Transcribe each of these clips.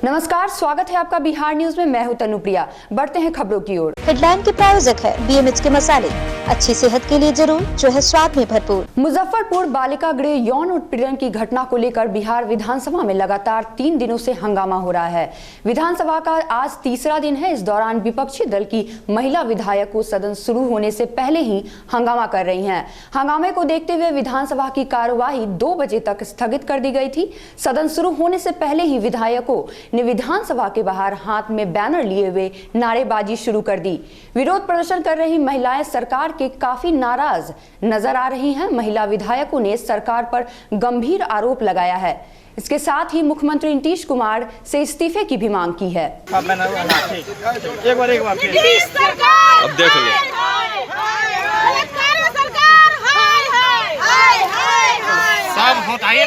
नमस्कार, स्वागत है आपका बिहार न्यूज में। मैं हूं तनुप्रिया। बढ़ते हैं खबरों की ओर। हेडलाइन के प्रायोजक है बीएमएच के मसाले, अच्छी सेहत के लिए जरूर, जो है स्वाद में भरपूर। मुजफ्फरपुर बालिका गृह यौन उत्पीड़न की घटना को लेकर बिहार विधानसभा में लगातार 3 दिनों से हंगामा हो रहा है। विधानसभा का आज तीसरा दिन है। इस दौरान विपक्षी दल की महिला विधायकों सदन शुरू होने से पहले ही हंगामा कर रही हैं। हंगामे को देखते हुए विधानसभा की कार्यवाही 2 बजे तक स्थगित कर दी गई थी। सदन शुरू होने से पहले ही विधायकों ने विधानसभा के बाहर हाथ में बैनर लिए हुए नारेबाजी शुरू कर दी। विरोध प्रदर्शन कर रही महिलाएं सरकार के काफी नाराज नजर आ रही हैं। महिला विधायकों ने सरकार पर गंभीर आरोप लगाया है। इसके साथ ही मुख्यमंत्री नीतीश कुमार से इस्तीफे की भी मांग की है। अब देख लो।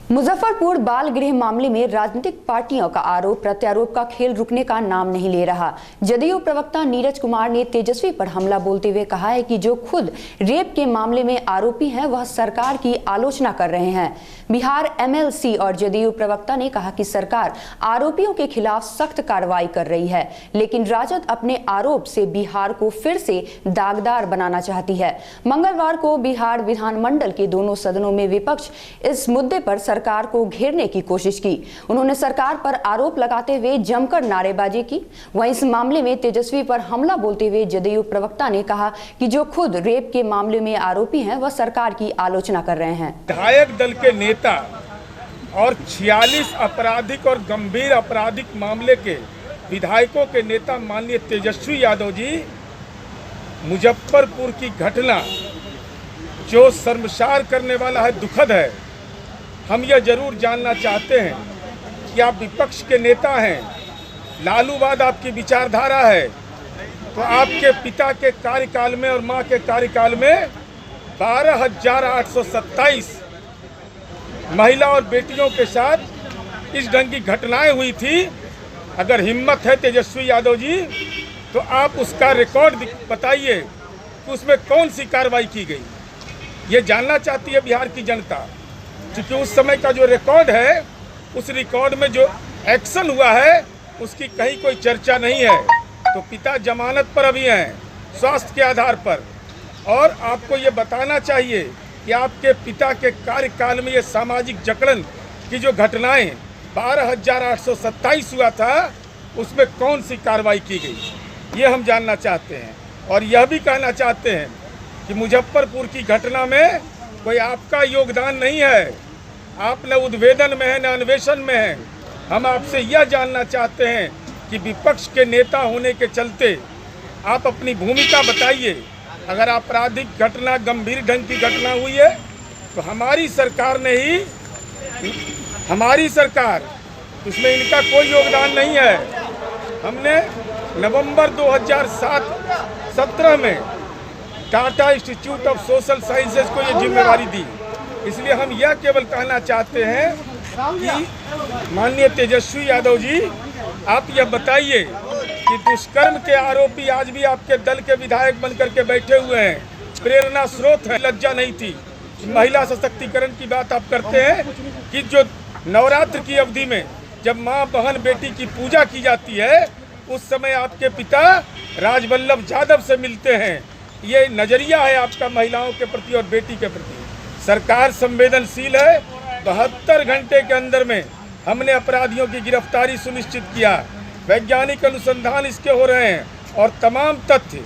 मुजफ्फरपुर बाल गृह मामले में राजनीतिक पार्टियों का आरोप प्रत्यारोप का खेल रुकने का नाम नहीं ले रहा। जदयू प्रवक्ता नीरज कुमार ने तेजस्वी पर हमला बोलते हुए कहा है कि जो खुद रेप के मामले में आरोपी हैं वह सरकार की आलोचना कर रहे हैं। बिहार एमएलसी और जदयू प्रवक्ता ने कहा कि सरकार आरोपियों के खिलाफ सख्त कार्रवाई कर रही है, लेकिन राजद अपने आरोप से बिहार को फिर से दागदार बनाना चाहती है। मंगलवार को बिहार विधानमंडल के दोनों सदनों में विपक्ष इस मुद्दे पर सरकार को घेरने की कोशिश की। उन्होंने सरकार पर आरोप लगाते हुए जमकर नारेबाजी की। वहीं इस मामले में तेजस्वी पर हमला बोलते हुए जदयू प्रवक्ता ने कहा कि जो खुद रेप के मामले में आरोपी हैं वह सरकार की आलोचना कर रहे हैं। विधायक दल के नेता और 46 आपराधिक और गंभीर आपराधिक मामले के विधायकों के नेता माननीय तेजस्वी यादव जी, मुजफ्फरपुर की घटना जो शर्मसार करने वाला है, दुखद है। हम यह जरूर जानना चाहते हैं कि आप विपक्ष के नेता हैं, लालूवाद आपकी विचारधारा है, तो आपके पिता के कार्यकाल में और मां के कार्यकाल में 12,827 महिला और बेटियों के साथ इस ढंग की घटनाएं हुई थी। अगर हिम्मत है तेजस्वी यादव जी, तो आप उसका रिकॉर्ड बताइए कि उसमें कौन सी कार्रवाई की गई। ये जानना चाहती है बिहार की जनता, क्योंकि उस समय का जो रिकॉर्ड है, उस रिकॉर्ड में जो एक्शन हुआ है उसकी कहीं कोई चर्चा नहीं है। तो पिता जमानत पर अभी हैं, स्वास्थ्य के आधार पर, और आपको ये बताना चाहिए कि आपके पिता के कार्यकाल में ये सामाजिक जकड़न की जो घटनाएं 12,827 हुआ था, उसमें कौन सी कार्रवाई की गई, ये हम जानना चाहते हैं। और यह भी कहना चाहते हैं कि मुजफ्फरपुर की घटना में कोई आपका योगदान नहीं है। आप न उद्भेदन में है न अन्वेषण में है। हम आपसे यह जानना चाहते हैं कि विपक्ष के नेता होने के चलते आप अपनी भूमिका बताइए। अगर आपराधिक घटना, गंभीर ढंग की घटना हुई है, तो हमारी सरकार ने ही, हमारी सरकार, उसमें इनका कोई योगदान नहीं है। हमने नवंबर 2017 में Tata institute of social sciences को ये जिम्मेवारी दी। इसलिए हम यह केवल कहना चाहते हैं कि माननीय तेजस्वी यादव जी, आप यह बताइए कि दुष्कर्म के आरोपी आज भी आपके दल के विधायक बनकर के बैठे हुए हैं, प्रेरणा स्रोत है। लज्जा नहीं थी। महिला सशक्तिकरण की बात आप करते हैं कि जो नवरात्र की अवधि में जब माँ, बहन, बेटी की पूजा की जाती है, उस समय आपके पिता राजवल्लभ यादव से मिलते हैं। ये नजरिया है आपका महिलाओं के प्रति और बेटी के प्रति। सरकार संवेदनशील है। 72 घंटे के अंदर में हमने अपराधियों की गिरफ्तारी सुनिश्चित किया। वैज्ञानिक अनुसंधान इसके हो रहे हैं और तमाम तथ्य,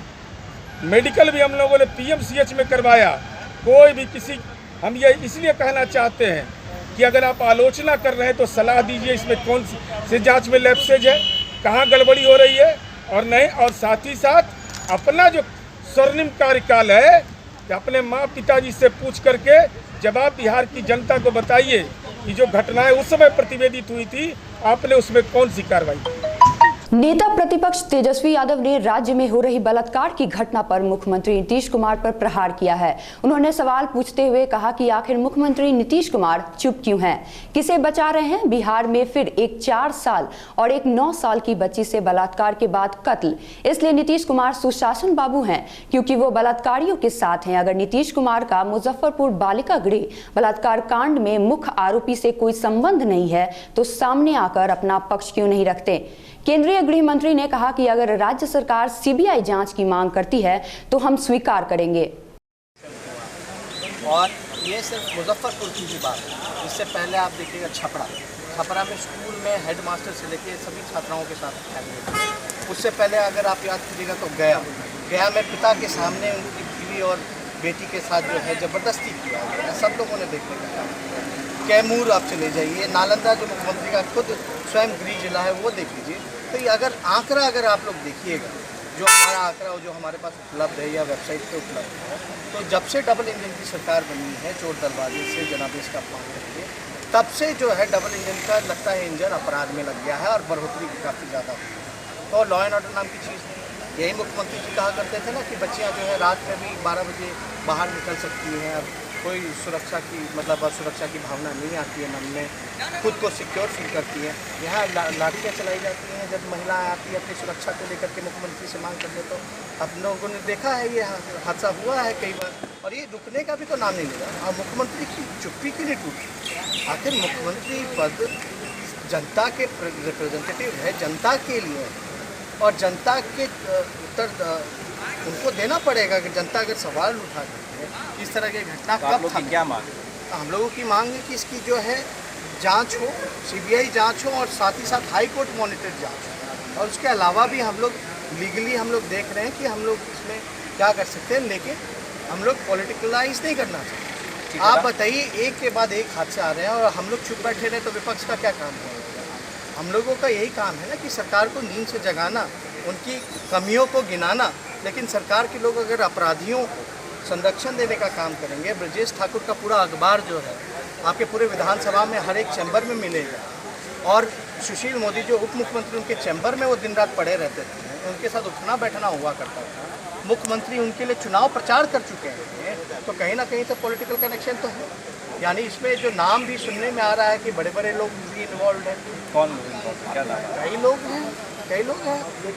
मेडिकल भी हम लोगों ने पीएमसीएच में करवाया। कोई भी किसी, हम ये इसलिए कहना चाहते हैं कि अगर आप आलोचना कर रहे हैं तो सलाह दीजिए, इसमें कौन सी जांच में लैप्सेज है, कहाँ गड़बड़ी हो रही है और नहीं। और साथ ही साथ अपना जो स्वर्णिम कार्यकाल है, अपने माँ पिताजी से पूछ करके जवाब बिहार की जनता को बताइए कि जो घटनाएं उस समय प्रतिवेदित हुई थी, आपने उसमें कौन सी कार्रवाई की। नेता प्रतिपक्ष तेजस्वी यादव ने राज्य में हो रही बलात्कार की घटना पर मुख्यमंत्री नीतीश कुमार पर प्रहार किया है। उन्होंने सवाल पूछते हुए कहा कि आखिर मुख्यमंत्री नीतीश कुमार चुप क्यों हैं? किसे बचा रहे हैं? बिहार में फिर एक 4 साल और एक 9 साल की बच्ची से बलात्कार के बाद कत्ल। इसलिए नीतीश कुमार सुशासन बाबू हैं, क्योंकि वो बलात्कारियों के साथ हैं। अगर नीतीश कुमार का मुजफ्फरपुर बालिका गृह बलात्कार कांड में मुख्य आरोपी से कोई संबंध नहीं है तो सामने आकर अपना पक्ष क्यों नहीं रखते? केंद्रीय गृह मंत्री ने कहा कि अगर राज्य सरकार सीबीआई जांच की मांग करती है तो हम स्वीकार करेंगे। और ये सिर्फ मुजफ्फरपुर की ही बात है। इससे पहले आप देखिएगा छपरा में स्कूल में हेडमास्टर से लेके सभी छात्राओं के साथ फैमिली। उससे पहले अगर आप याद कीजिएगा तो गया में पिता के सामने उनकी बीवी और बेटी के साथ जो है ज़बरदस्ती किया गया, सब लोगों ने देखने का काम किया। कैमूर आप चले जाइए, नालंदा जो मुख्यमंत्री का खुद स्वयं गृह जिला है वो देख लीजिए। तो ये अगर आप लोग देखिएगा, जो हमारा आंकड़ा जो हमारे पास उपलब्ध है या वेबसाइट पे उपलब्ध है, तो जब से डबल इंजन की सरकार बनी है, चोर दलवाजी से जनादेश का अपमान करके, तब से जो है डबल इंजन का लगता है इंजन अपराध में लग गया है और बढ़ोतरी काफ़ी ज़्यादा हुई है। तो लॉ एंड ऑर्डर नाम की चीज़ नहीं। यही मुख्यमंत्री जी कहा करते थे ना कि बच्चियाँ जो है रात में भी 12 बजे बाहर निकल सकती हैं, अब कोई सुरक्षा की असुरक्षा की भावना नहीं आती है मन में, खुद को सिक्योर फील करती है। यहाँ लाठियाँ चलाई जाती हैं जब महिलाएं आती है अपनी सुरक्षा को लेकर के मुख्यमंत्री से मांग करते। तो हम लोगों ने देखा है ये हादसा हुआ है कई बार, और ये रुकने का भी तो नाम नहीं ले रहा। और मुख्यमंत्री की चुप्पी क्यों नहीं टूटी? आखिर मुख्यमंत्री पद जनता के रिप्रेजेंटेटिव है, जनता के लिए, और जनता के उत्तर उनको देना पड़ेगा कि जनता अगर सवाल उठाती है इस तरह की घटना कब थमे। क्या मांग? हम लोगों की मांग है कि इसकी जो है जांच हो, सीबीआई जांच हो, और साथ ही साथ हाई कोर्ट मॉनिटर्ड जांच हो। और उसके अलावा भी हम लोग लीगली हम लोग देख रहे हैं कि हम लोग इसमें क्या कर सकते हैं, लेकिन हम लोग पॉलिटिकलाइज नहीं करना चाहते। आप बताइए, एक के बाद एक हादसे आ रहे हैं और हम लोग चुप बैठे रहे तो विपक्ष का क्या काम है? हम लोगों का यही काम है ना कि सरकार को नींद से जगाना, उनकी कमियों को गिनाना। लेकिन सरकार के लोग अगर अपराधियों संरक्षण देने का काम करेंगे, ब्रजेश ठाकुर का पूरा अखबार जो है आपके पूरे विधानसभा में हर एक चैम्बर में मिलेगा, और सुशील मोदी जो उप मुख्यमंत्री उनके चैम्बर में वो दिन रात पड़े रहते थे, उनके साथ उठना बैठना हुआ करता था। मुख्यमंत्री उनके लिए चुनाव प्रचार कर चुके हैं, तो कहीं ना कहीं तो पॉलिटिकल कनेक्शन तो है। यानी इसमें जो नाम भी सुनने में आ रहा है कि बड़े बड़े लोग भी इन्वॉल्व हैं। कौन इन्वॉल्व? क्या नाम? कई लोग हैं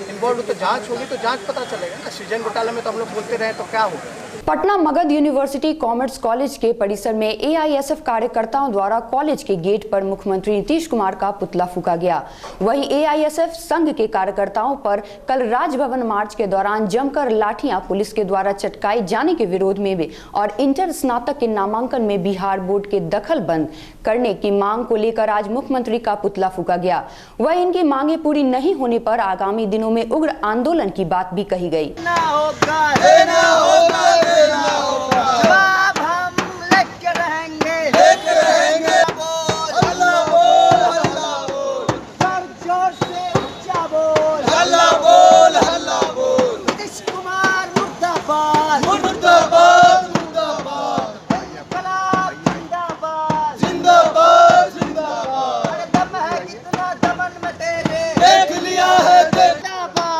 इन्वॉल्व। तो जांच होगी तो जांच पता चलेगा ना। सृजन घोटाले में तो हम लोग बोलते रहे तो क्या होगा। Patna Magadh university commerce college के परिसर में एआईएसएफ कार्यकर्ताओं द्वारा कॉलेज के गेट पर मुख्यमंत्री नीतीश कुमार का पुतला फूंका गया। वहीं एआईएसएफ संघ के कार्यकर्ताओं पर कल राजभवन मार्च के दौरान जमकर लाठियां पुलिस के द्वारा चटकाए जाने के विरोध में भी और इंटर स्नातक के नामांकन में बिहार बोर्ड के दखल बंद करने की मांग को लेकर आज मुख्यमंत्री का पुतला फूंका गया। वहीं इनकी मांगे पूरी नहीं होने पर आगामी दिनों में उग्र आंदोलन की बात भी कही गई। जवाब हम लेके रहेंगे अल्लाह बोल अल्लाह बोल, जोर से ऊंचा बोल अल्लाह बोल अल्लाह बोल। नीतीश कुमार मुर्दाबाद मुर्दाबाद मुर्दाबाद, इंकलाब जिंदाबाद जिंदाबाद जिंदाबाद। दम है कितना दमन में तेरे देख लिया है।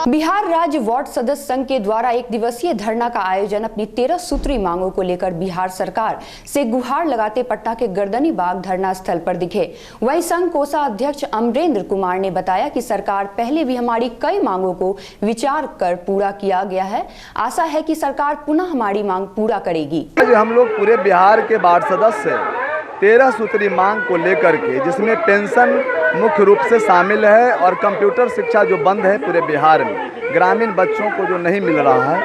बिहार राज्य वार्ड सदस्य संघ के द्वारा एक दिवसीय धरना का आयोजन अपनी 13 सूत्री मांगों को लेकर बिहार सरकार से गुहार लगाते पटना के गर्दनी बाग धरना स्थल पर दिखे। वहीं संघ कोषा अध्यक्ष अमरेंद्र कुमार ने बताया कि सरकार पहले भी हमारी कई मांगों को विचार कर पूरा किया गया है। आशा है कि सरकार पुनः हमारी मांग पूरा करेगी। हम लोग पूरे बिहार के वार्ड सदस्य 13 सूत्री मांग को लेकर के, जिसमें पेंशन मुख्य रूप से शामिल है और कंप्यूटर शिक्षा जो बंद है पूरे बिहार में, ग्रामीण बच्चों को जो नहीं मिल रहा है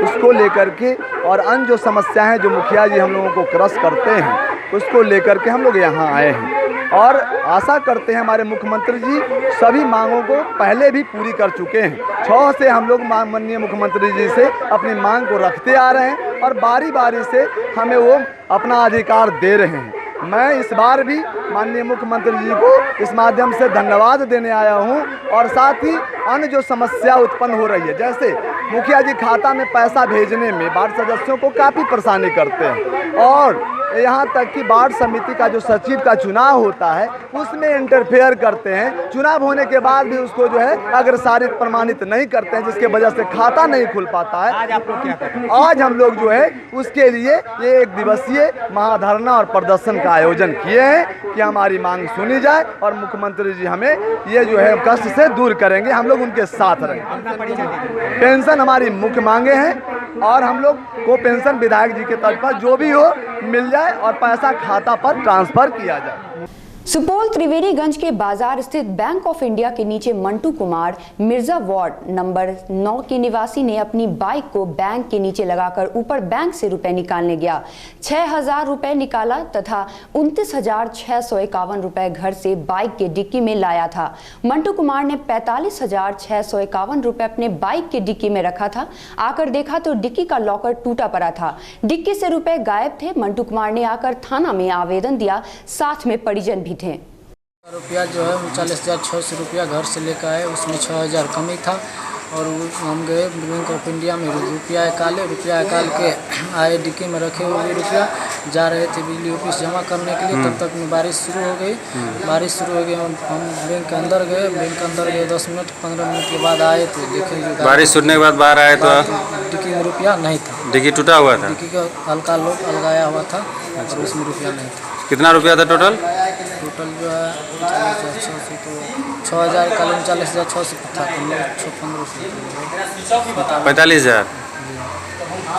उसको लेकर के, और अन्य जो समस्याएं जो मुखिया जी हम लोगों को क्रॉस करते हैं उसको लेकर के हम लोग यहाँ आए हैं। और आशा करते हैं हमारे मुख्यमंत्री जी सभी मांगों को पहले भी पूरी कर चुके हैं। 6 से हम लोग माननीय मुख्यमंत्री जी से अपनी मांग को रखते आ रहे हैं और बारी बारी से हमें वो अपना अधिकार दे रहे हैं। मैं इस बार भी माननीय मुख्यमंत्री जी को इस माध्यम से धन्यवाद देने आया हूं, और साथ ही अन्य जो समस्या उत्पन्न हो रही है, जैसे मुखिया जी खाता में पैसा भेजने में वार्ड सदस्यों को काफ़ी परेशानी करते हैं, और यहाँ तक कि वार्ड समिति का जो सचिव का चुनाव होता है उसमें इंटरफेयर करते हैं। चुनाव होने के बाद भी उसको जो है अग्रसारित प्रमाणित नहीं करते हैं, जिसके वजह से खाता नहीं खुल पाता है। आज आप लोग क्या करें? आज हम लोग जो है उसके लिए ये 1 दिवसीय महाधरना और प्रदर्शन का आयोजन किए हैं कि हमारी मांग सुनी जाए और मुख्यमंत्री जी हमें ये जो है कष्ट से दूर करेंगे। हम लोग उनके साथ रहेंगे। पेंशन हमारी मुख्य मांगे हैं और हम लोग को पेंशन विधायक जी के तर्ज पर जो भी हो मिल जाए और पैसा खाता पर ट्रांसफर किया जाए। सुपौल त्रिवेणीगंज के बाजार स्थित बैंक ऑफ इंडिया के नीचे मंटू कुमार मिर्जा वार्ड नंबर 9 के निवासी ने अपनी बाइक को बैंक के नीचे लगाकर ऊपर बैंक से रुपए निकालने गया। 6,000 रुपए निकाला तथा 29,651 रुपए घर से बाइक के डिक्की में लाया था। मंटू कुमार ने 45,651 रुपए अपने बाइक के डिक्की में रखा था। आकर देखा तो डिक्की का लॉकर टूटा पड़ा था। डिक्की से रुपए गायब थे। मंटू कुमार ने आकर थाना में आवेदन दिया, साथ में परिजन भी थे। रुपया जो है 39,600 रुपया घर से लेकर आए, उसमें 6,000 कमी था और हम गए बैंक ऑफ इंडिया में रुपया निकाल के आए, डिक्की में रखे हुए रुपया जा रहे थे बिजली ऑफिस जमा करने के लिए। तब तक में बारिश शुरू हो गई। हम बैंक के अंदर गए 10 मिनट 15 मिनट के बाद आए तो देखे बारिश छूटने के बाद बाहर आए तो डिक्की में रुपया नहीं था। डिक्की टूटा हुआ था, डिक्की का हल्का लोग अलगाया हुआ था और उसमें रुपया नहीं था। कितना रुपया था टोटल? टोटल जो है 39,600 तो 6,000 का 39,600 था, 45,000।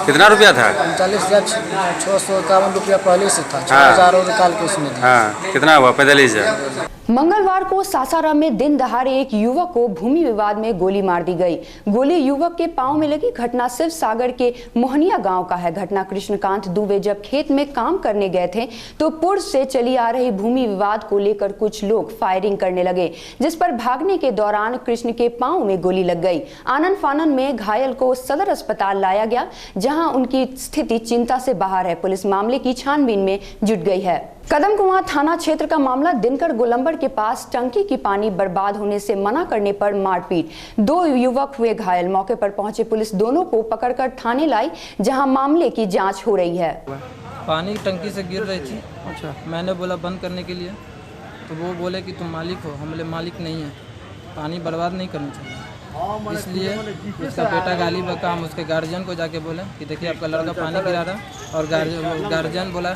कितना रुपया था? 39,651 रुपया पहले से था। 6,000 और निकाल के उसमें था। हाँ, कितना हुआ? 45,000। मंगलवार को सासाराम में दिन दहाड़े एक युवक को भूमि विवाद में गोली मार दी गई। गोली युवक के पांव में लगी। घटना शिव सागर के मोहनिया गांव का है। घटना कृष्णकांत दुबे जब खेत में काम करने गए थे तो पूर्व से चली आ रही भूमि विवाद को लेकर कुछ लोग फायरिंग करने लगे, जिस पर भागने के दौरान कृष्ण के पांव में गोली लग गई। आनन फानन में घायल को सदर अस्पताल लाया गया, जहां उनकी स्थिति चिंता से बाहर है। पुलिस मामले की छानबीन में जुट गई है। कदमकुआं थाना क्षेत्र का मामला। दिनकर गोलंबर के पास टंकी की पानी बर्बाद होने से मना करने पर मारपीट। 2 युवक हुए घायल। मौके पर पहुंचे पुलिस दोनों को पकड़कर थाने लाई, जहां मामले की जांच हो रही है। पानी टंकी से गिर रही थी। अच्छा, मैंने बोला बंद करने के लिए, तो वो बोले कि तुम मालिक हो। हम बोले मालिक नहीं है, पानी बर्बाद नहीं करना चाहिए। इसलिए उसका बेटा गाली बका। हम उसके गार्जियन को जाके बोले कि देखिए आपका लड़का पानी गिरा रहा, और गार्जियन बोला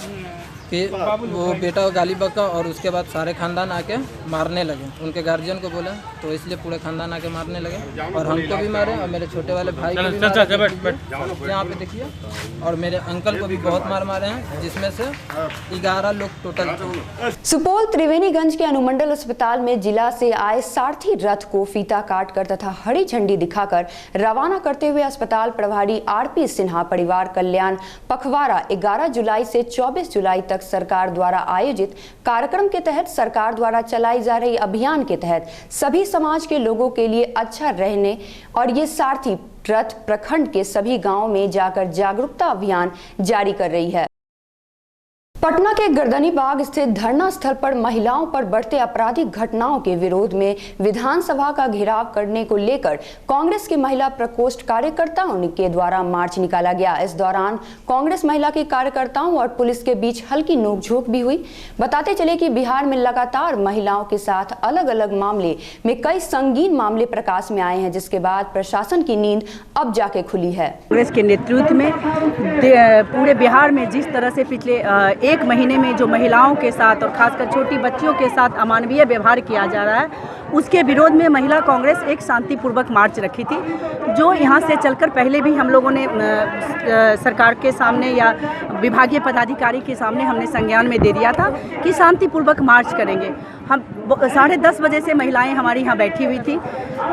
कि वो बेटा गाली बका, और उसके बाद सारे खानदान आके मारने लगे। उनके गार्जियन को बोला तो इसलिए पूरे खानदान आके मारने लगे, और हमको भी मारे और मेरे छोटे वाले भाई को भी मारे। यहाँ पे देखिए, और मेरे अंकल को भी बहुत मारे हैं, जिसमें से 11 लोग टोटल। सुपौल त्रिवेणीगंज के अनुमंडल अस्पताल में जिला से आए सारथी रथ को फीता काटकर तथा हरी झंडी दिखाकर रवाना करते हुए अस्पताल प्रभारी RP सिन्हा परिवार कल्याण पखवाड़ा 11 जुलाई से 24 जुलाई तक सरकार द्वारा आयोजित कार्यक्रम के तहत सरकार द्वारा चलाई जा रही अभियान के तहत सभी समाज के लोगों के लिए अच्छा रहने और ये सारथी रथ प्रखंड के सभी गांवों में जाकर जागरूकता अभियान जारी कर रही है। पटना के गर्दनी बाग स्थित धरना स्थल पर महिलाओं पर बढ़ते आपराधिक घटनाओं के विरोध में विधानसभा का घेराव करने को लेकर कांग्रेस के महिला प्रकोष्ठ कार्यकर्ताओं के द्वारा मार्च निकाला गया। इस दौरान कांग्रेस महिला के कार्यकर्ताओं और पुलिस के बीच हल्की नोकझोंक भी हुई। बताते चले कि बिहार में लगातार महिलाओं के साथ अलग अलग मामले में कई संगीन मामले प्रकाश में आए हैं, जिसके बाद प्रशासन की नींद अब जाके खुली है। कांग्रेस के नेतृत्व में पूरे बिहार में जिस तरह से पिछले 1 महीने में जो महिलाओं के साथ और खासकर छोटी बच्चियों के साथ अमानवीय व्यवहार किया जा रहा है, उसके विरोध में महिला कांग्रेस एक शांतिपूर्वक मार्च रखी थी, जो यहाँ से चलकर पहले भी हम लोगों ने सरकार के सामने या विभागीय पदाधिकारी के सामने हमने संज्ञान में दे दिया था कि शांतिपूर्वक मार्च करेंगे। हम 10:30 बजे से महिलाएं हमारी यहाँ बैठी हुई थी।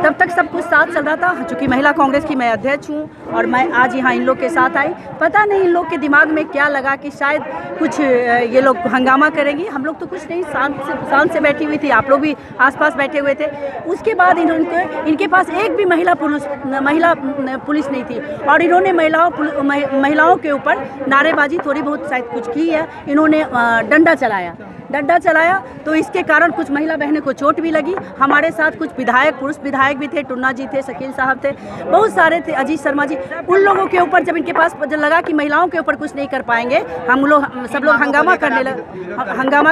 तब तक सब कुछ साथ चल रहा था। चूँकि महिला कांग्रेस की मैं अध्यक्ष हूँ और मैं आज यहाँ इन लोग के साथ आई, पता नहीं इन लोग के दिमाग में क्या लगा कि शायद कुछ ये लोग हंगामा करेंगी। हम लोग तो कुछ नहीं, शांत से बैठी हुई थी। आप लोग भी आसपास बैठे हुए हुए थे। उसके बाद इनके पास एक भी महिला पुलिस नहीं थी और इन्होंने महिलाओं के ऊपर नारेबाजी थोड़ी बहुत शायद कुछ की है। इन्होंने डंडा चलाया तो इसके कारण कुछ महिला बहनें को चोट भी लगी। हमारे साथ कुछ पुरुष विधायक भी थे, टुन्ना जी थे, शकील साहब थे, बहुत सारे थे, अजीत शर्मा जी। उन लोगों के ऊपर जब इनके पास लगा कि महिलाओं के ऊपर कुछ नहीं कर पाएंगे, सब लोग हंगामा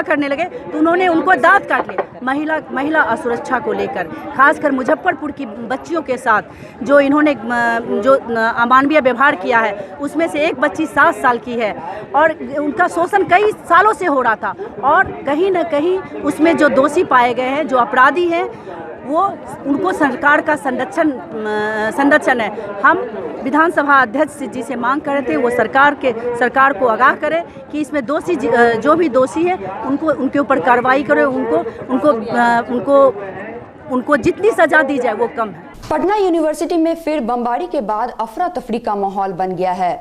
करने लगे तो उन्होंने उनको दांत काट लिए। महिला असुरक्षा को लेकर खासकर मुजफ्फरपुर की बच्चियों के साथ जो इन्होंने जो अमानवीय व्यवहार किया है, उसमें से एक बच्ची 7 साल की है और उनका शोषण कई सालों से हो रहा था और कहीं न कहीं उसमें जो दोषी पाए गए हैं, जो अपराधी हैं, वो उनको सरकार का संरक्षण है। हम विधानसभा अध्यक्ष जी से मांग कर रहे थे वो सरकार को आगाह करे कि इसमें दोषी जो भी दोषी है उनके ऊपर कार्रवाई करे, उनको जितनी सजा दी जाए वो कम है। पटना यूनिवर्सिटी में फिर बमबारी के बाद अफरा तफरी का माहौल बन गया है।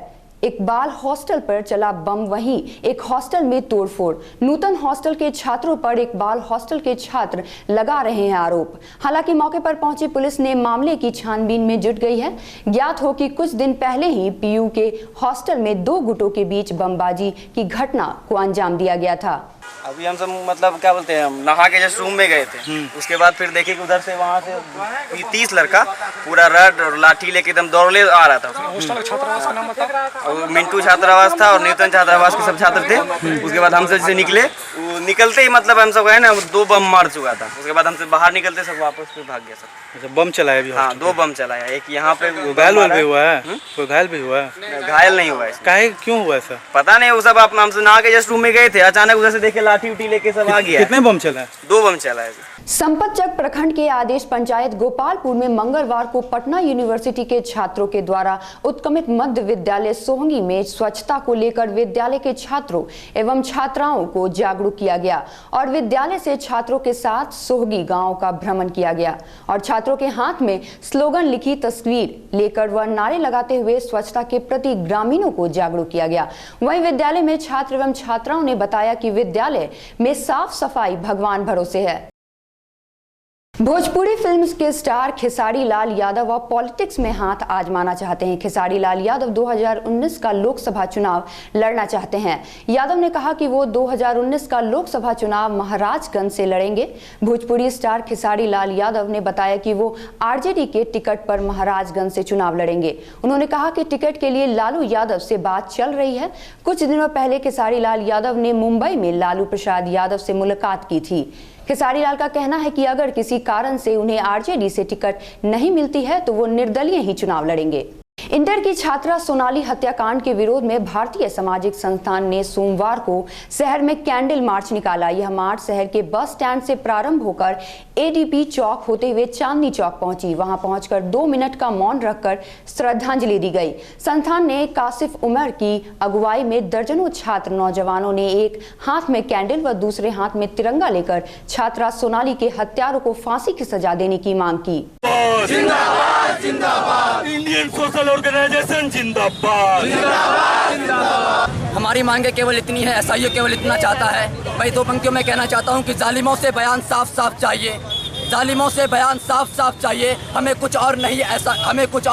इकबाल हॉस्टल पर चला बम, वहीं एक हॉस्टल में तोड़फोड़। नूतन हॉस्टल के छात्रों पर इकबाल हॉस्टल के छात्र लगा रहे हैं आरोप। हालांकि मौके पर पहुंची पुलिस ने मामले की छानबीन में जुट गई है। ज्ञात हो कि कुछ दिन पहले ही पीयू के हॉस्टल में 2 गुटों के बीच बमबाजी की घटना को अंजाम दिया गया था। अभी हम सब मतलब क्या बोलते हैं, हम नहा के जस्ट रूम में गए थे। उसके बाद फिर देखे कि उधर से वहाँ से 30 लड़का पूरा रड और लाठी लेके एकदम दौड़ले आ रहा था। छात्रावास का नाम बताओ। मिंटू छात्रावास था और न्यूटन छात्रावास के सब छात्र थे। उसके बाद हमसे जैसे निकलते ही मतलब हम सब गए ना, 2 बम मार चुका था। उसके बाद हमसे बाहर निकलते सब वापस फिर भाग गया सब। अच्छा, बम चलाया भी? हाँ, 2 बम चलाया। एक यहाँ पे घायल भी हुआ है? कोई घायल भी हुआ है? घायल नहीं हुआ है। काहे क्यों हुआ ऐसा पता नहीं, वो सब आप हमसे नहा के जस्ट रूम में गए थे, अचानक उधर से देखे लाठी उठी लेके सब आ गया। कितने बम चला है? 2 बम चला है। संपतचक प्रखंड के आदेश पंचायत गोपालपुर में मंगलवार को पटना यूनिवर्सिटी के छात्रों के द्वारा उत्क्रमित मध्य विद्यालय सोहंगी में स्वच्छता को लेकर विद्यालय के छात्रों एवं छात्राओं को जागरूक किया गया और विद्यालय से छात्रों के साथ सोहगी गांव का भ्रमण किया गया और छात्रों के हाथ में स्लोगन लिखी तस्वीर लेकर वह नारे लगाते हुए स्वच्छता के प्रति ग्रामीणों को जागरूक किया गया। वहीं विद्यालय में छात्र एवं छात्राओं ने बताया कि विद्यालय में साफ सफाई भगवान भरोसे है। भोजपुरी फिल्म के स्टार खेसारी लाल यादव अब पॉलिटिक्स में हाथ आजमाना चाहते हैं। खेसारी लाल यादव 2019 का लोकसभा चुनाव लड़ना चाहते हैं। यादव ने कहा कि वो 2019 का लोकसभा चुनाव महाराजगंज से लड़ेंगे। भोजपुरी स्टार खेसारी लाल यादव ने बताया कि वो आरजेडी के टिकट पर महाराजगंज से चुनाव लड़ेंगे। उन्होंने कहा कि टिकट के लिए लालू यादव से बात चल रही है। कुछ दिनों पहले खेसारी लाल यादव ने मुंबई में लालू प्रसाद यादव से मुलाकात की थी। खेसारी लाल का कहना है कि अगर किसी कारण से उन्हें आरजेडी से टिकट नहीं मिलती है तो वो निर्दलीय ही चुनाव लड़ेंगे। इंटर की छात्रा सोनाली हत्याकांड के विरोध में भारतीय सामाजिक संस्थान ने सोमवार को शहर में कैंडल मार्च निकाला। यह मार्च शहर के बस स्टैंड से प्रारंभ होकर एडीपी चौक होते हुए चांदनी चौक पहुंची। वहां पहुंचकर 2 मिनट का मौन रखकर श्रद्धांजलि दी गई। संस्थान ने कासिफ उमर की अगुवाई में दर्जनों छात्र नौजवानों ने एक हाथ में कैंडल व दूसरे हाथ में तिरंगा लेकर छात्रा सोनाली के हत्यारों को फांसी की सजा देने की मांग की। जिंदाबाद जिंदाबाद, इंडियन सोशल ऑर्गेनाइजेशन जिंदाबाद जिंदाबाद। हमारी मांगे केवल इतनी है, एसआईओ केवल इतना चाहता है। मैं 2 पंक्तियों में कहना चाहता हूं कि जालिमों से बयान साफ साफ चाहिए, जालिमों से बयान साफ साफ चाहिए। हमें कुछ और नहीं, ऐसा हमें कुछ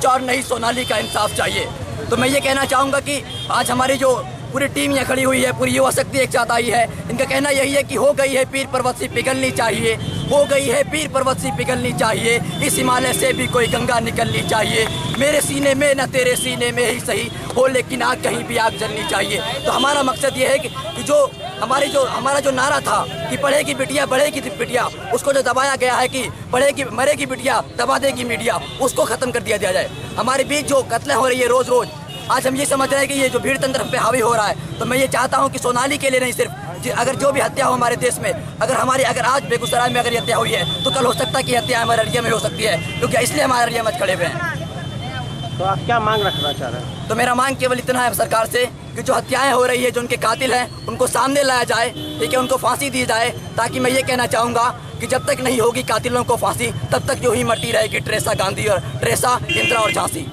और नहीं सोनाली का इंसाफ चाहिए। तो मैं ये कहना चाहूँगा कि आज हमारी जो पूरी टीम यहाँ खड़ी हुई है, पूरी युवा शक्ति एक साथ आई है। इनका कहना यही है कि हो गई है पीर पर्वत सी पिघलनी चाहिए, हो गई है पीर पर्वत सी पिघलनी चाहिए। इस हिमालय से भी कोई गंगा निकलनी चाहिए। मेरे सीने में न तेरे सीने में ही सही हो, लेकिन आग कहीं भी आग जलनी चाहिए। तो हमारा मकसद ये है कि जो हमारा जो नारा था कि पढ़ेगी बिटिया बढ़ेगी बिटिया, उसको जो दबाया गया है कि पढ़ेगी मरेगी बिटिया दबा देगी मीडिया, उसको खत्म कर दिया जाए। हमारे बीच जो कत्लें हो रही है रोज रोज, आज हम ये समझ रहे हैं कि ये जो भीड़ तंत्र पे हावी हो रहा है, तो मैं ये चाहता हूँ कि सोनाली के लिए नहीं, सिर्फ अगर जो भी हत्या हो हमारे देश में, अगर आज बेगूसराय में अगर हत्या हुई है तो कल हो सकता है कि हत्या हमारे अररिया में हो सकती है, क्योंकि इसलिए हमारे अररिया में खड़े हुए हैं। तो आप क्या मांग रखना चाह रहे हैं? तो मेरा मांग केवल इतना है सरकार से कि जो हत्याएं हो रही है, जो उनके कातिल हैं, उनको सामने लाया जाए, ठीक है, उनको फांसी दी जाए। ताकि मैं ये कहना चाहूँगा कि जब तक नहीं होगी कातिलों को फांसी, तब तक जो ही मरती रहेगी ट्रेसा गांधी और ट्रेसा इंदिरा और झांसी।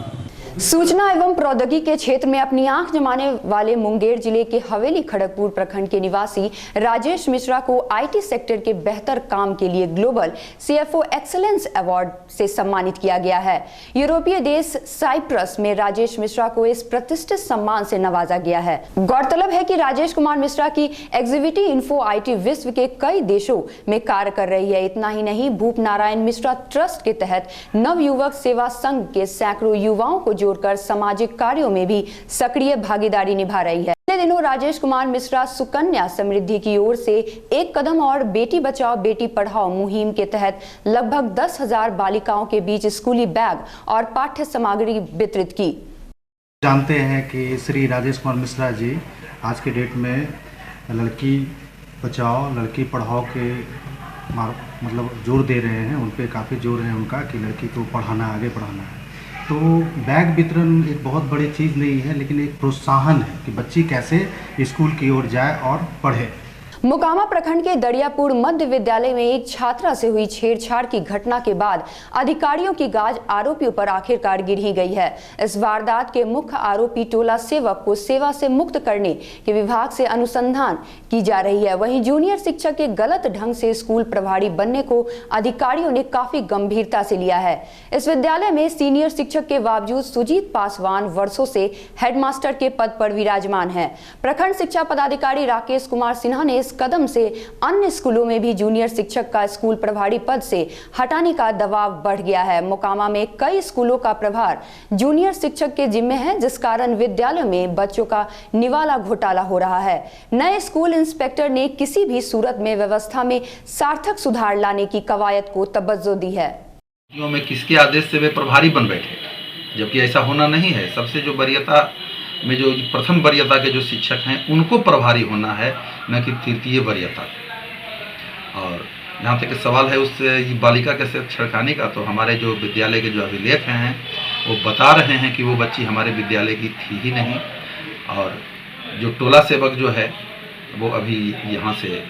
सूचना एवं प्रौद्योगिकी के क्षेत्र में अपनी आंख जमाने वाले मुंगेर जिले के हवेली खड़गपुर प्रखंड के निवासी राजेश मिश्रा को आईटी सेक्टर के बेहतर काम के लिए ग्लोबल सीएफओ एक्सीलेंस अवार्ड से सम्मानित किया गया है। यूरोपीय देश साइप्रस में राजेश मिश्रा को इस प्रतिष्ठित सम्मान से नवाजा गया है। गौरतलब है कि राजेश कुमार मिश्रा की एग्जीक्यूटिव इन्फो आईटी विश्व के कई देशों में कार्य कर रही है। इतना ही नहीं, भूप नारायण मिश्रा ट्रस्ट के तहत नवयुवक सेवा संघ के सैकड़ों युवाओं को जोड़कर सामाजिक कार्यों में भी सक्रिय भागीदारी निभा रही है। पिछले दिनों राजेश कुमार मिश्रा सुकन्या समृद्धि की ओर से एक कदम और बेटी बचाओ बेटी पढ़ाओ मुहिम के तहत लगभग 10,000 बालिकाओं के बीच स्कूली बैग और पाठ्य सामग्री वितरित की। जानते हैं कि श्री राजेश कुमार मिश्रा जी आज के डेट में लड़की बचाओ लड़की पढ़ाओ के मतलब जोर दे रहे हैं। उन पर काफ़ी जोर है उनका कि लड़की को पढ़ाना, आगे बढ़ाना है। तो बैग वितरण एक बहुत बड़ी चीज़ नहीं है, लेकिन एक प्रोत्साहन है कि बच्ची कैसे स्कूल की ओर जाए और पढ़े। मोकामा प्रखंड के दरियापुर मध्य विद्यालय में एक छात्रा से हुई छेड़छाड़ की घटना के बाद अधिकारियों की गाज आरोपियों पर आखिरकार गिर ही गई है। इस वारदात के मुख्य आरोपी टोला सेवक को सेवा से मुक्त करने के विभाग से अनुसंधान की जा रही है। वहीं जूनियर शिक्षक के गलत ढंग से स्कूल प्रभारी बनने को अधिकारियों ने काफी गंभीरता से लिया है। इस विद्यालय में सीनियर शिक्षक के बावजूद सुजीत पासवान वर्षों से हेडमास्टर के पद पर विराजमान है। प्रखंड शिक्षा पदाधिकारी राकेश कुमार सिन्हा ने कदम से अन्य स्कूलों में भी जूनियर शिक्षक का स्कूल प्रभारी पद से हटाने का दबाव बढ़ गया है। मोकामा में कई स्कूलों का प्रभार जूनियर शिक्षक के जिम्मे है, जिस कारण विद्यालयों में बच्चों का निवाला घोटाला हो रहा है। नए स्कूल इंस्पेक्टर ने किसी भी सूरत में व्यवस्था में सार्थक सुधार लाने की कवायद को तवज्जो दी है। में किसके आदेश से वे प्रभारी बन बैठे, जबकि ऐसा होना नहीं है। सबसे जो वरीयता में जो प्रथम वरीयता के जो शिक्षक हैं उनको प्रभारी होना है, न कि तृतीय वरीयता। और जहाँ तक सवाल है उस बालिका के साथ छिड़काने का, तो हमारे जो विद्यालय के जो अभिलेख हैं वो बता रहे हैं कि वो बच्ची हमारे विद्यालय की थी ही नहीं। और जो टोला सेवक जो है वो अभी यहाँ से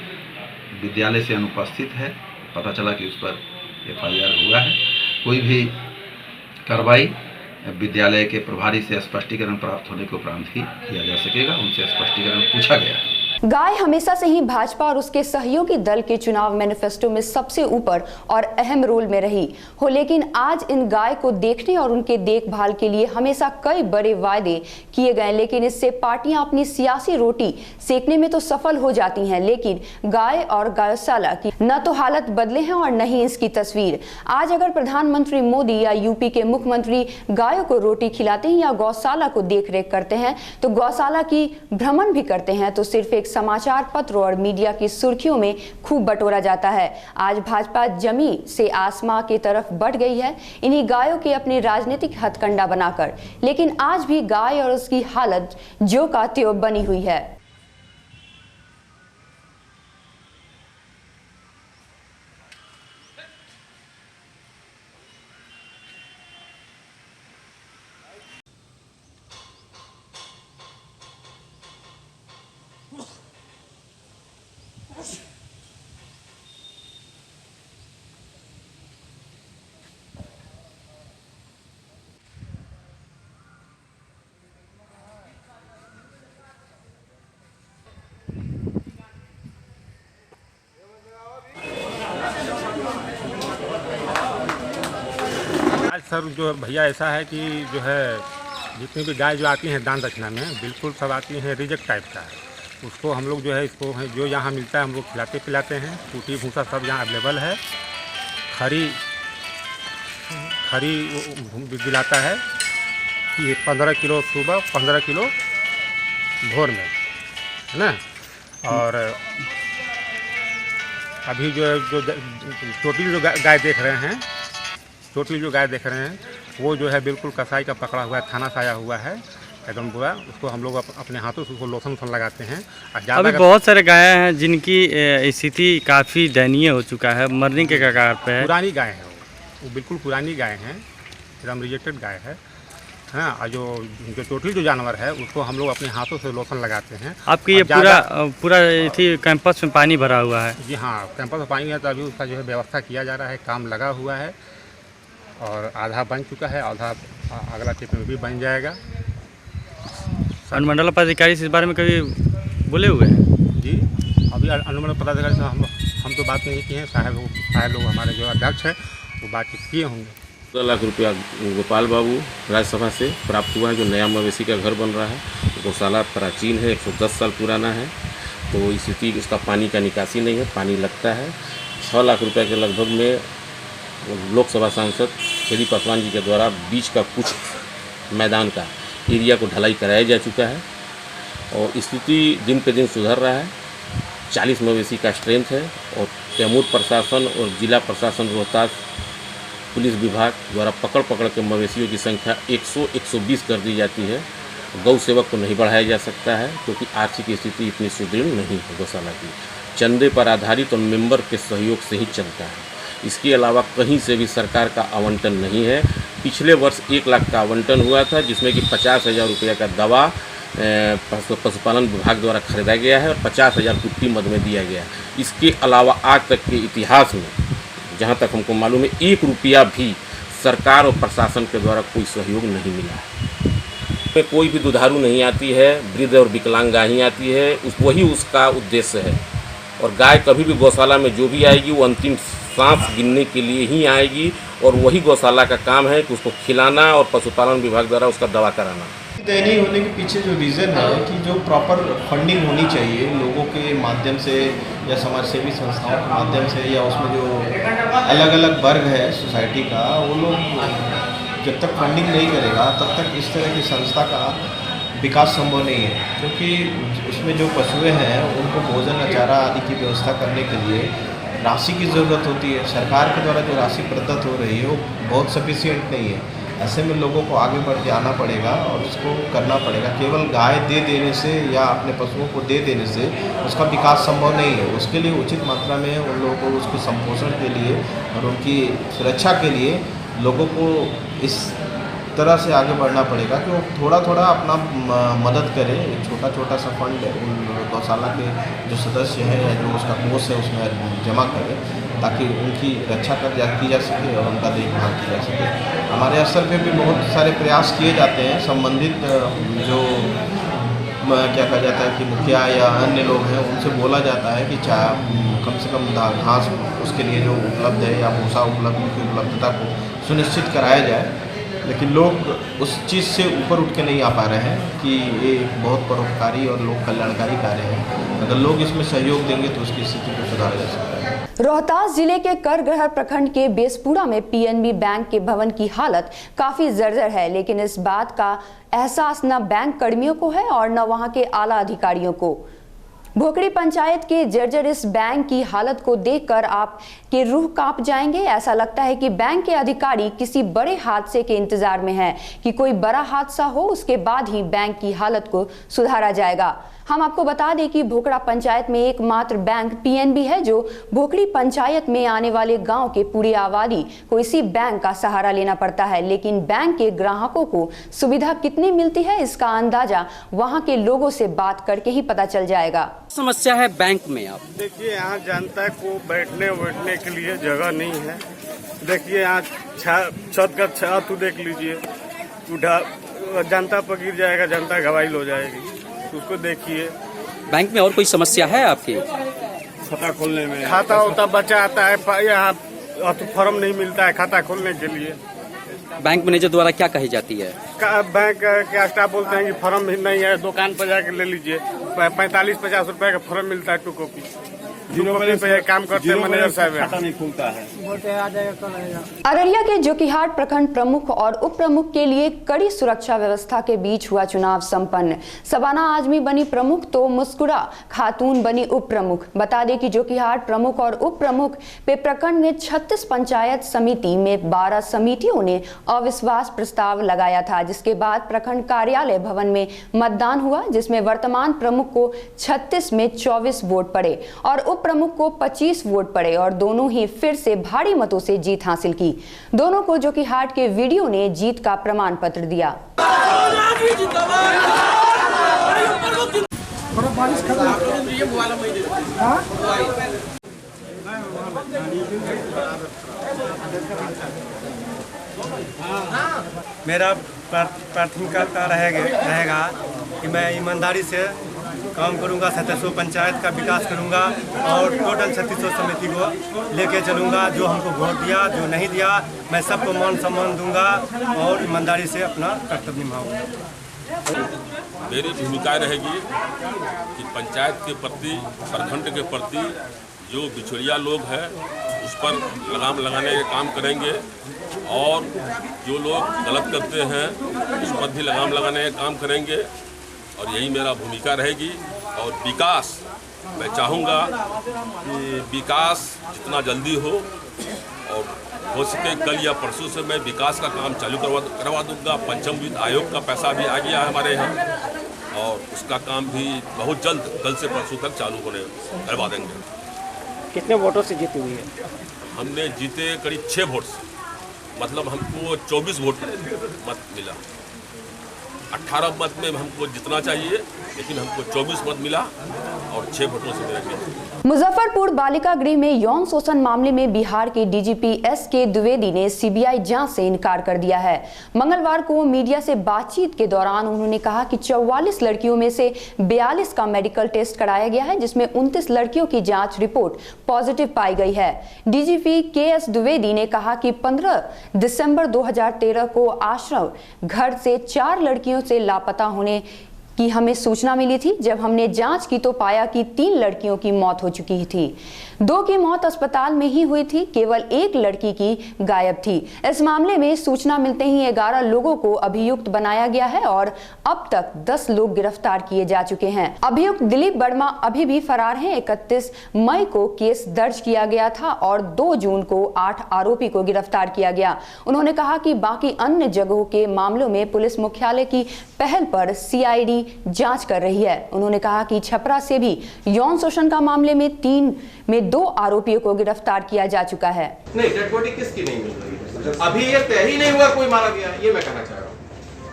विद्यालय से अनुपस्थित है। पता चला कि उस पर FIR हुआ है। कोई भी कार्रवाई विद्यालय के प्रभारी से स्पष्टीकरण प्राप्त होने के उपरांत ही किया जा सकेगा। उनसे स्पष्टीकरण पूछा गया है। गाय हमेशा से ही भाजपा और उसके सहयोगी दल के चुनाव मैनिफेस्टो में सबसे ऊपर और अहम रोल में रही हो, लेकिन आज इन गाय को देखने और उनके देखभाल के लिए हमेशा कई बड़े वायदे किए गए, लेकिन इससे पार्टियां अपनी सियासी रोटी सेकने में तो सफल हो जाती हैं, लेकिन गाय और गौशाला की न तो हालत बदले हैं और न ही इसकी तस्वीर। आज अगर प्रधानमंत्री मोदी या यूपी के मुख्यमंत्री गायों को रोटी खिलाते हैं या गौशाला को देख रेख करते हैं, तो गौशाला की भ्रमण भी करते हैं, तो सिर्फ एक समाचार पत्रों और मीडिया की सुर्खियों में खूब बटोरा जाता है। आज भाजपा जमी से आसमां की तरफ बढ़ गई है, इन्हीं गायों के अपने राजनीतिक हथकंडा बनाकर, लेकिन आज भी गाय और उसकी हालत जो का त्यों बनी हुई है। सर जो भैया ऐसा है कि जो है जितनी भी गाय जो आती हैं दान दक्षिणा में बिल्कुल सब आती हैं रिजेक्ट टाइप का है। उसको हम लोग जो है इसको जो यहाँ मिलता है हम लोग खिलाते पिलाते हैं। टूटी भूसा सब यहाँ अवेलेबल है। खरी दिलाता है कि 15 किलो सुबह 15 किलो भोर में, है ना। और अभी जो टोटली जो गाय देख रहे हैं वो जो है बिल्कुल कसाई का पकड़ा हुआ है, थाना से आया हुआ है एकदम बुरा। उसको हम लोग अपने हाथों से उसको लोशन लगाते हैं। अभी बहुत सारे गाय हैं जिनकी स्थिति काफ़ी दयनीय हो चुका है, मरने के कगार पे है। पुरानी गाय है वो बिल्कुल पुरानी गाय हैं, एकदम रिजेक्टेड गाय है। हाँ, और जो टोटली जो जानवर है उसको हम लोग अपने हाथों से लोशन लगाते हैं। आपकी ये पूरा कैंपस में पानी भरा हुआ है? जी हाँ, कैंपस में पानी है, तो अभी उसका जो है व्यवस्था किया जा रहा है, काम लगा हुआ है। और आधा बन चुका है, आधा अगला ट्रिप में भी बन जाएगा। अनुमंडल पदाधिकारी इस बारे में कभी बोले हुए हैं? जी, अभी अनुमंडल पदाधिकारी से हम तो बात नहीं की है। साहब लोग हमारे जो अध्यक्ष है वो बातचीत किए होंगे। 14 लाख रुपया गोपाल बाबू राज्यसभा से प्राप्त हुआ है, जो नया मवेशी का घर बन रहा है। गौशाला प्राचीन है, 110 साल पुराना है, तो स्थिति उसका पानी का निकासी नहीं है, पानी लगता है। 6 लाख रुपये के लगभग में लोकसभा सांसद खेदी पासवान जी के द्वारा बीच का कुछ मैदान का एरिया को ढलाई कराया जा चुका है और स्थिति दिन पे दिन सुधर रहा है। 40 मवेशी का स्ट्रेंथ है और कैमूर प्रशासन और जिला प्रशासन रोहतास पुलिस विभाग द्वारा पकड़ के मवेशियों की संख्या 100-120 कर दी जाती है। गौ सेवक को नहीं बढ़ाया जा सकता है क्योंकि आर्थिक स्थिति इतनी सुदृढ़ नहीं है गौशाला की। चंदे पर आधारित और मेंबर के सहयोग से ही चलता है। इसके अलावा कहीं से भी सरकार का आवंटन नहीं है। पिछले वर्ष 1 लाख का आवंटन हुआ था, जिसमें कि 50,000 रुपये का दवा पशुपालन विभाग द्वारा खरीदा गया है और 50,000 कुट्टी मद में दिया गया है। इसके अलावा आज तक के इतिहास में जहाँ तक हमको मालूम है 1 रुपया भी सरकार और प्रशासन के द्वारा कोई सहयोग नहीं मिला है। में कोई भी दुधारू नहीं आती है, वृद्ध और विकलांग गाय ही आती है, वही उसका उद्देश्य है। और गाय कभी भी गौशाला में जो भी आएगी वो अंतिम सांस गिनने के लिए ही आएगी और वही गौशाला का काम है कि उसको खिलाना और पशुपालन विभाग द्वारा उसका दवा कराना। दयनीय होने के पीछे जो रीज़न है कि जो प्रॉपर फंडिंग होनी चाहिए लोगों के माध्यम से या समाजसेवी संस्थाओं के माध्यम से या उसमें जो अलग अलग वर्ग है सोसाइटी का, वो लोग जब तक फंडिंग नहीं करेगा तब तक इस तरह की संस्था का विकास संभव नहीं है। क्योंकि उसमें जो पशुएं हैं उनको भोजन चारा आदि की व्यवस्था करने के लिए राशि की ज़रूरत होती है। सरकार के द्वारा जो राशि प्रदत्त हो रही है वो बहुत सफिशिएंट नहीं है। ऐसे में लोगों को आगे बढ़ के आना पड़ेगा और इसको करना पड़ेगा। केवल गाय दे देने से या अपने पशुओं को दे देने से उसका विकास संभव नहीं है। उसके लिए उचित मात्रा में उन लोगों को उसके संपोषण के लिए और उनकी सुरक्षा के लिए लोगों को इस तरह से आगे बढ़ना पड़ेगा कि वो थोड़ा थोड़ा अपना मदद करें। छोटा छोटा सा फंड उन गौशाला के जो सदस्य हैं या जो उसका कोष है उसमें जमा करें ताकि उनकी रक्षा की जा सके और उनका देखभाल की जा सके। हमारे स्तर पे भी बहुत सारे प्रयास किए जाते हैं। संबंधित जो क्या कहा जाता है कि मुखिया या अन्य लोग हैं उनसे बोला जाता है कि कम से कम घास उसके लिए जो उपलब्ध है या भूसा उपलब्ध की उपलब्धता को सुनिश्चित कराया जाए। लेकिन लोग उस चीज़ से ऊपर उठ के नहीं आ पा रहे हैं कि ये बहुत परोपकारी और लोक कल्याणकारी कार्य है। अगर लोग इसमें सहयोग देंगे तो उसकी स्थिति को सुधारा जा सकता है। रोहतास जिले के करगहर प्रखंड के बेसपुरा में पीएनबी बैंक के भवन की हालत काफी जर्जर है, लेकिन इस बात का एहसास न बैंक कर्मियों को है और न वहां के आला अधिकारियों को। भोकड़ी पंचायत के जर्जर इस बैंक की हालत को देखकर आपके रूह कांप जाएंगे। ऐसा लगता है कि बैंक के अधिकारी किसी बड़े हादसे के इंतजार में हैं कि कोई बड़ा हादसा हो, उसके बाद ही बैंक की हालत को सुधारा जाएगा। हम आपको बता दें कि भोकड़ा पंचायत में एकमात्र बैंक पीएनबी है जो भोकड़ी पंचायत में आने वाले गांव के पूरी आबादी को इसी बैंक का सहारा लेना पड़ता है। लेकिन बैंक के ग्राहकों को सुविधा कितनी मिलती है इसका अंदाजा वहां के लोगों से बात करके ही पता चल जाएगा। समस्या है बैंक में। आप देखिए यहाँ जनता को बैठने के लिए जगह नहीं है। देखिए यहाँ छत का छत देख लीजिए, जनता पर गिर जाएगा, जनता घायल हो जाएगी। उसको देखिए। बैंक में और कोई समस्या है आपकी? खाता खोलने में खाता होता बचा आता है, यहाँ फॉर्म नहीं मिलता है खाता खोलने के लिए। बैंक मैनेजर द्वारा क्या कही जाती है? बैंक के स्टाफ बोलते हैं कि फॉर्म नहीं है, दुकान पर जाकर ले लीजिए। 45-50 रुपए का फॉर्म मिलता है 2 कॉपी। पे काम करते हैं मैनेजर साहब, खाता नहीं खुलता है। अररिया के जोकीहाट प्रखंड प्रमुख और उप प्रमुख के लिए कड़ी सुरक्षा व्यवस्था के बीच हुआ चुनाव संपन्न। सबाना आजमी बनी प्रमुख तो मुस्कुरा खातून बनी उप प्रमुख। बता दें कि जोकीहाट प्रमुख और उप प्रमुख पे प्रखंड में 36 पंचायत समिति में 12 समितियों ने अविश्वास प्रस्ताव लगाया था, जिसके बाद प्रखंड कार्यालय भवन में मतदान हुआ, जिसमें वर्तमान प्रमुख को 36 में 24 वोट पड़े और उप प्रमुख को 25 वोट पड़े और दोनों ही फिर से भारी मतों से जीत हासिल की। दोनों को जोकीहाट के वीडियो ने जीत का प्रमाण पत्र दिया। मेरा प्राथमिकता रहेगा कि मैं ईमानदारी से काम करूंगा, सदस्यों पंचायत का विकास करूंगा और टोटल 3600 समिति को लेके चलूंगा। जो हमको वोट दिया, जो नहीं दिया, मैं सबको मान सम्मान दूंगा और ईमानदारी से अपना कर्तव्य निभाऊंगा। मेरी भूमिका रहेगी कि पंचायत के प्रति, प्रखंड के प्रति जो बिचौलिया लोग हैं उस पर लगाम लगाने का काम करेंगे और जो लोग गलत करते हैं उस पर भी लगाम लगाने का काम करेंगे और यही मेरा भूमिका रहेगी। और विकास, मैं चाहूँगा कि विकास जितना जल्दी हो और हो सके कल या परसों से मैं विकास का काम चालू करवा दूँगा। पंचम वित्त आयोग का पैसा भी आ गया है हमारे यहाँ और उसका काम भी बहुत जल्द कल से परसों तक चालू करवा देंगे। कितने वोटों से जीती हुई है? हमने जीते करीब 6 वोट से, मतलब हमको 24 वोट मत मिला। 18 मत में हमको जितना चाहिए लेकिन हमको 24 मत मिला और 6 वोटों से मेरा जीत। मुजफ्फरपुर बालिका गृह में यौन शोषण मामले में बिहार के डीजीपी एस.के. द्विवेदी ने सीबीआई जांच से इनकार कर दिया है। मंगलवार को मीडिया से बातचीत के दौरान उन्होंने कहा कि 44 लड़कियों में से 42 का मेडिकल टेस्ट कराया गया है, जिसमें 29 लड़कियों की जांच रिपोर्ट पॉजिटिव पाई गई है। DGP KS. द्विवेदी ने कहा कि 15 दिसंबर 2013 को आश्रम घर से 4 लड़कियों से लापता होने की हमें सूचना मिली थी। जब हमने जांच की तो पाया कि 3 लड़कियों की मौत हो चुकी थी। 2 की मौत अस्पताल में ही हुई थी, केवल 1 लड़की की गायब थी। इस मामले में सूचना मिलते ही 11 लोगों को अभियुक्त बनाया गया है और अब तक 10 लोग गिरफ्तार किए जा चुके हैं। अभियुक्त दिलीप वर्मा अभी भी फरार हैं। 31 मई को केस दर्ज किया गया था और 2 जून को 8 आरोपी को गिरफ्तार किया गया। उन्होंने कहा कि बाकी अन्य जगहों के मामलों में पुलिस मुख्यालय की पहल पर सीआईडी जांच कर रही है। उन्होंने कहा कि छपरा से भी यौन शोषण का मामले में 2 आरोपियों को गिरफ्तार किया जा चुका है। नहीं, डेड बॉडी किसकी नहीं मिल रही है? अभी ये तय ही नहीं हुआ कोई मारा गया, ये मैं कहना चाह रहा हूँ।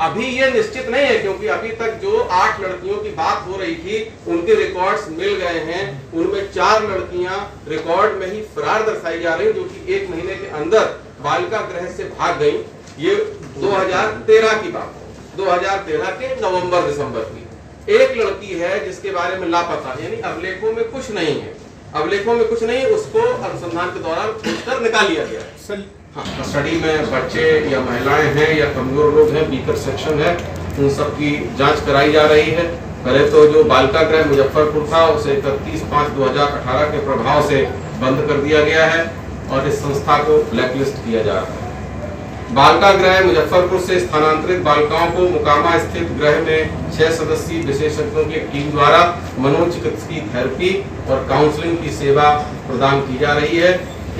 अभी ये निश्चित नहीं है क्योंकि अभी तक जो 8 लड़कियों की बात हो रही थी उनके रिकॉर्ड्स मिल गए हैं। उनमें 4 लड़कियां रिकॉर्ड में ही फरार दर्शाई जा रही, जो कि 1 महीने के अंदर बालिका गृह से भाग गई। ये 2013 की बात है, 2013 के नवंबर दिसंबर की। 1 लड़की है जिसके बारे में लापता, यानी अभिलेखों में कुछ नहीं है, अभिलेखों में कुछ नहीं, उसको अनुसंधान के दौरान खोजकर निकाल लिया गया है। हाँ, कस्टडी में बच्चे या महिलाएं हैं या कमजोर लोग हैं, वीकर सेक्शन है, उन सब की जांच कराई जा रही है। पहले तो जो बालिका गृह मुजफ्फरपुर था उसे 31/5/2018 के प्रभाव से बंद कर दिया गया है और इस संस्था को ब्लैकलिस्ट किया जा रहा है। बालिका गृह मुजफ्फरपुर से स्थानांतरित बालिकाओं को मुकामा स्थित गृह में 6 सदस्यीय विशेषज्ञों की टीम द्वारा मनोचिकित्सकीय थेरेपी और काउंसलिंग की सेवा प्रदान की जा रही है।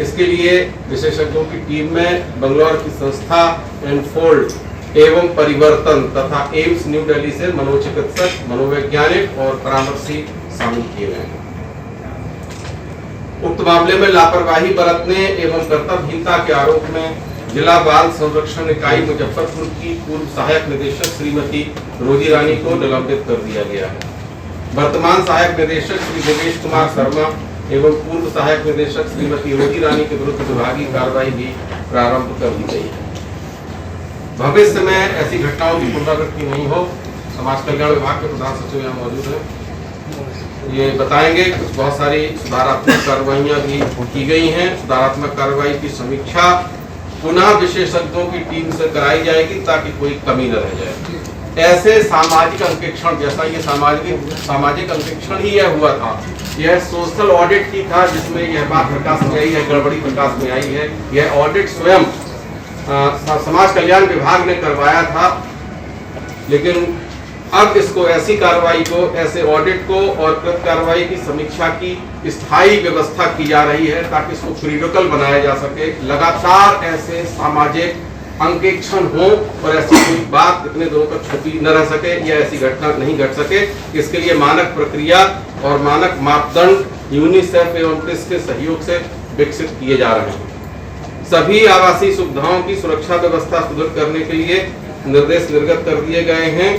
इसके लिए विशेषज्ञों की टीम में बंगलौर की संस्था एनफोल्ड एवं परिवर्तन तथा एम्स न्यू दिल्ली से मनोचिकित्सक, मनोवैज्ञानिक और परामर्शी शामिल किए गए हैं। उक्त मामले में लापरवाही बरतने एवं कर्तव्यहीनता के आरोप में जिला बाल संरक्षण इकाई मुजफ्फरपुर की पूर्व सहायक निदेशक श्रीमती रोजी रानी को निलंबित कर दिया गया है। वर्तमान सहायक निदेशक श्री देवेश कुमार शर्मा एवं पूर्व सहायक निदेशक श्रीमती रोजी रानी के विरुद्ध विभागीय कार्रवाई भी प्रारंभ कर दी गई है। भविष्य में ऐसी घटनाओं की पुनरावृत्ति नहीं हो, समाज कल्याण विभाग के प्रधान सचिव यहाँ मौजूद हैं, ये बताएंगे। कुछ बहुत सारी सुधारात्मक कार्रवाइयाँ भी की गई हैं। सुधारात्मक कार्रवाई की समीक्षा पुनः विशेषज्ञों की टीम से कराई जाएगी ताकि कोई कमी न रह जाए। ऐसे सामाजिक अंकेक्षण, जैसा ये सामाजिक अंकेक्षण ही यह हुआ था, यह सोशल ऑडिट की था जिसमें यह बात प्रकाश में आई है, गड़बड़ी प्रकाश में आई है। यह ऑडिट स्वयं समाज कल्याण विभाग ने करवाया था, लेकिन अब इसको ऐसी कार्रवाई को, ऐसे ऑडिट को और कृत कार्रवाई की समीक्षा की स्थायी व्यवस्था की जा रही है ताकि इसको क्रिटिकल बनाया जा सके। लगातार ऐसे सामाजिक अंकेक्षण हो और ऐसी कोई बात इतने दिनों तक छुपी न रह सके या ऐसी घटना नहीं घट सके। इसके लिए मानक प्रक्रिया और मानक मापदंड यूनिसेफ एवं प्रेस के सहयोग से विकसित किए जा रहे हैं। सभी आवासीय सुविधाओं की सुरक्षा व्यवस्था सुदृढ़ करने के लिए निर्देश निर्गत कर दिए गए हैं,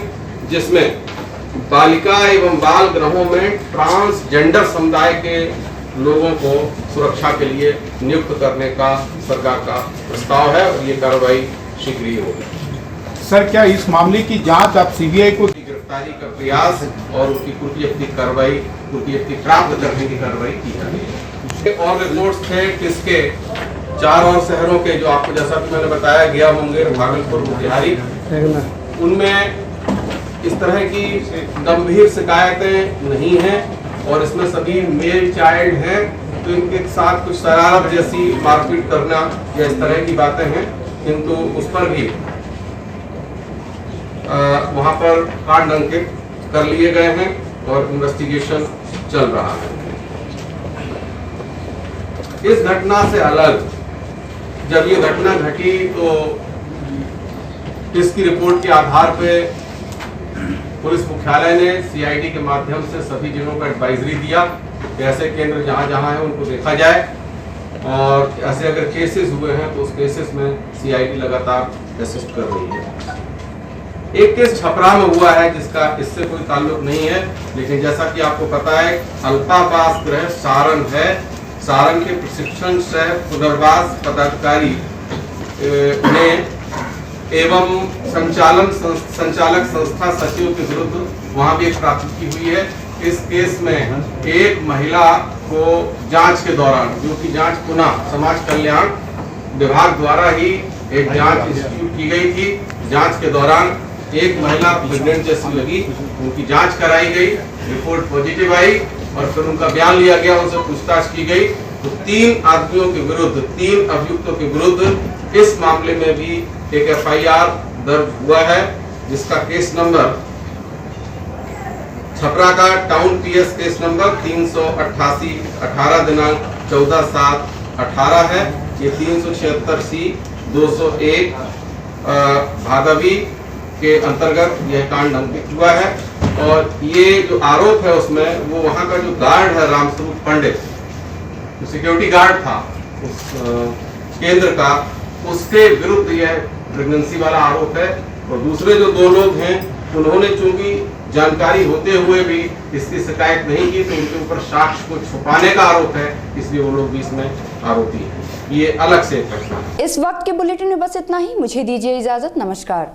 जिसमें बालिका एवं बाल गृहों में ट्रांसजेंडर समुदाय के लोगों को सुरक्षा के लिए नियुक्त करने का सरकार का प्रस्ताव है और ये कार्रवाई शीघ्र ही होगा। सर, क्या इस मामले की जांच आप सीबीआई को गिरफ्तारी का प्रयास और उनकी कुर्की कार्रवाई प्राप्त करने की कार्रवाई की जा रही है। और रिपोर्ट्स थे किसके 4 और शहरों के, जो आपको जैसा कि मैंने बताया गया, मुंगेर, भागलपुर, मोतिहारी, उनमें इस तरह की गंभीर शिकायतें नहीं हैं और इसमें सभी मेल चाइल्ड हैं, तो इनके साथ कुछ शरारत जैसी मारपीट करना या इस तरह की बातें हैं, किंतु उस पर भी वहाँ पर कांड अंकित कर लिए गए हैं और इन्वेस्टिगेशन चल रहा है। इस घटना से अलग जब ये घटना घटी तो इसकी रिपोर्ट के आधार पे पुलिस मुख्यालय ने सीआईडी के माध्यम से सभी जिलों को एडवाइजरी दिया कि ऐसे केंद्र जहाँ जहाँ हैं उनको देखा जाए और ऐसे अगर केसेस हुए हैं तो उस केसेस में सीआईडी लगातार असिस्ट कर रही है। एक केस छपरा में हुआ है जिसका इससे कोई ताल्लुक नहीं है, लेकिन जैसा कि आपको पता है अल्पावास गृह सारण है, सारण के प्रशिक्षण सह पुनर्वास पदाधिकारी ने एवं संचालक संस्था सचिव के विरुद्ध वहां भी एक प्राथमिकी हुई है। इस केस में एक महिला को जांच के दौरान, जो कि जांच पुनः समाज कल्याण विभाग द्वारा ही एक जांच इंस्टीट्यूट की गई थी, जांच के दौरान एक महिला प्रेग्नेंट जैसी लगी, उनकी जांच कराई गई, रिपोर्ट पॉजिटिव आई और फिर उनका बयान लिया गया, उनसे पूछताछ की गई तो 3 आदमियों के विरुद्ध, 3 अभियुक्तों के विरुद्ध इस मामले में भी एक एफआईआर दर्ज हुआ है, जिसका केस नंबर छपरा का टाउन पीएस केस नंबर 388 18 दिनांक 14/7/18 है। ये 376C 201 भादवी के अंतर्गत यह कांड अंकित हुआ है और ये जो आरोप है उसमें वो वहाँ का जो गार्ड है रामस्वरूप पंडित, जो सिक्योरिटी गार्ड था उस केंद्र का, उसके विरुद्ध यह प्रेगनेंसी वाला आरोप है। और दूसरे जो 2 लोग हैं उन्होंने चूंकि जानकारी होते हुए भी इसकी शिकायत नहीं की तो उनके ऊपर साक्ष्य को छुपाने का आरोप है, इसलिए वो लोग भी इसमें आरोपी हैं। ये अलग से घटना है। इस वक्त के बुलेटिन में बस इतना ही। मुझे दीजिए इजाजत। नमस्कार।